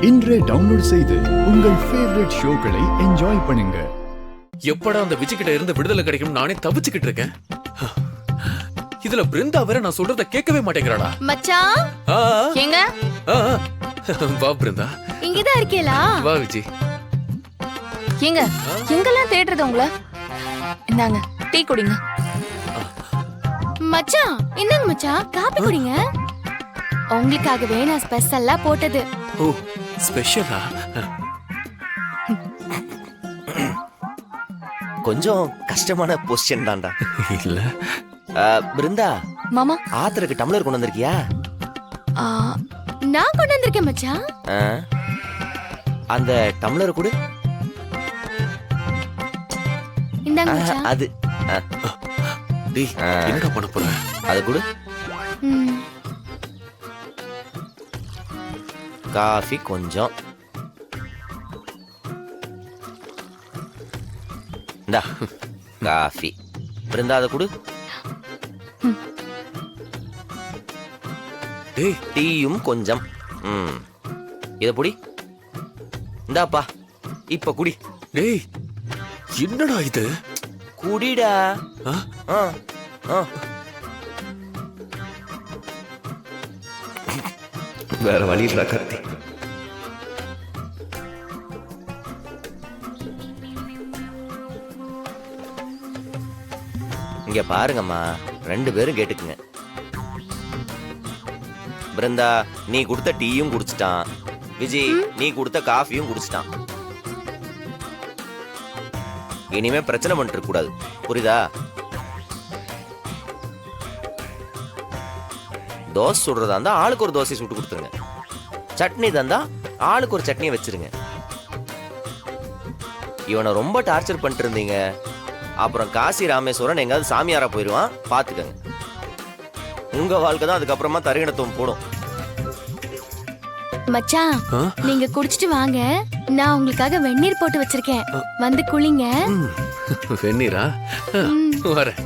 இன்றே டவுன்லோட் செய்து உங்கள் ஃபேவரட் ஷோக்களை என்ஜாய் பண்ணுங்க. எப்படா அந்த விஜய் கிட்ட இருந்து விடுதலை கிடைக்கும் நானே தவிச்சுக்கிட்டு இருக்கேன். இதுல பிருந்தா வேற நான் சொல்றத கேட்கவே மாட்டேங்கிறாடா. மச்சான் எங்க? வா பிருந்தா. இங்கதான் இருக்கேளா? வா விஜய். எங்க எங்கெல்லாம் தேடுறது உங்கள? இந்தாங்க டீ குடிங்க. மச்சான் இந்தாங்க மச்சான் காபி குடிங்க. உங்களுக்காகவே நான் ஸ்பெஷலா போட்டது. ஓ ஸ்பெஷலா? கொஞ்சம் கஷ்டமான பொசிஷன் தான்டா. இல்ல பிருந்தா மாமா ஆத்தருக்கு டம்ளர் கொண்டு வந்திருக்கியா? நான் கொண்டு வந்திருக்கேன் மச்சான். அந்த டம்ளர் கொடு. இந்தாங்க மச்சான். அது டேய் என்னடா பண்ண போற? அது கொடு. காஃபி கொஞ்சம். இந்தா காஃபி. பிருந்தா அதை கொடு. டேய் டீயும் கொஞ்சம். இத புடி. இந்தாப்பா இப்ப குடி. டேய் என்னடா இது? குடிடா. வேற வழி இல்ல கத்தி. இங்க பாருங்கம்மா, 2 பேரும் கேட்டுக்குங்க. பிருந்தா நீ கொடுத்த டீயும் குடிச்சிட்டான், விஜய் நீ கொடுத்த காஃபியும் குடிச்சிட்டான். இனிமே பிரச்சனை பண்ணிட்டு இருக்க கூடாது, புரியுதா? தோசை சுடுறதா இருந்தா ஆளுக்கு ஒரு தோசை சுட்டு கொடுத்துருங்க. சட்னி தந்தா ஆளுக்கு ஒரு சட்னியை வச்சிருங்க. இவனை ரொம்ப டார்ச்சர் பண்ணிட்டு இருந்தீங்க, அப்புறம் காசி ராமேஸ்வரன் எங்காவது சாமியாரா போயிடுவான், பாத்துக்கங்க. உங்க வாழ்க்கை தான் அதுக்கப்புறமா தருகிணத்துவம் போடும். மச்சான் நீங்க குடிச்சிட்டு வாங்க, நான் உங்களுக்காக வெந்நீர் போட்டு வச்சிருக்கேன், வந்து குளிங்க. வெந்நீரா? வரேன்.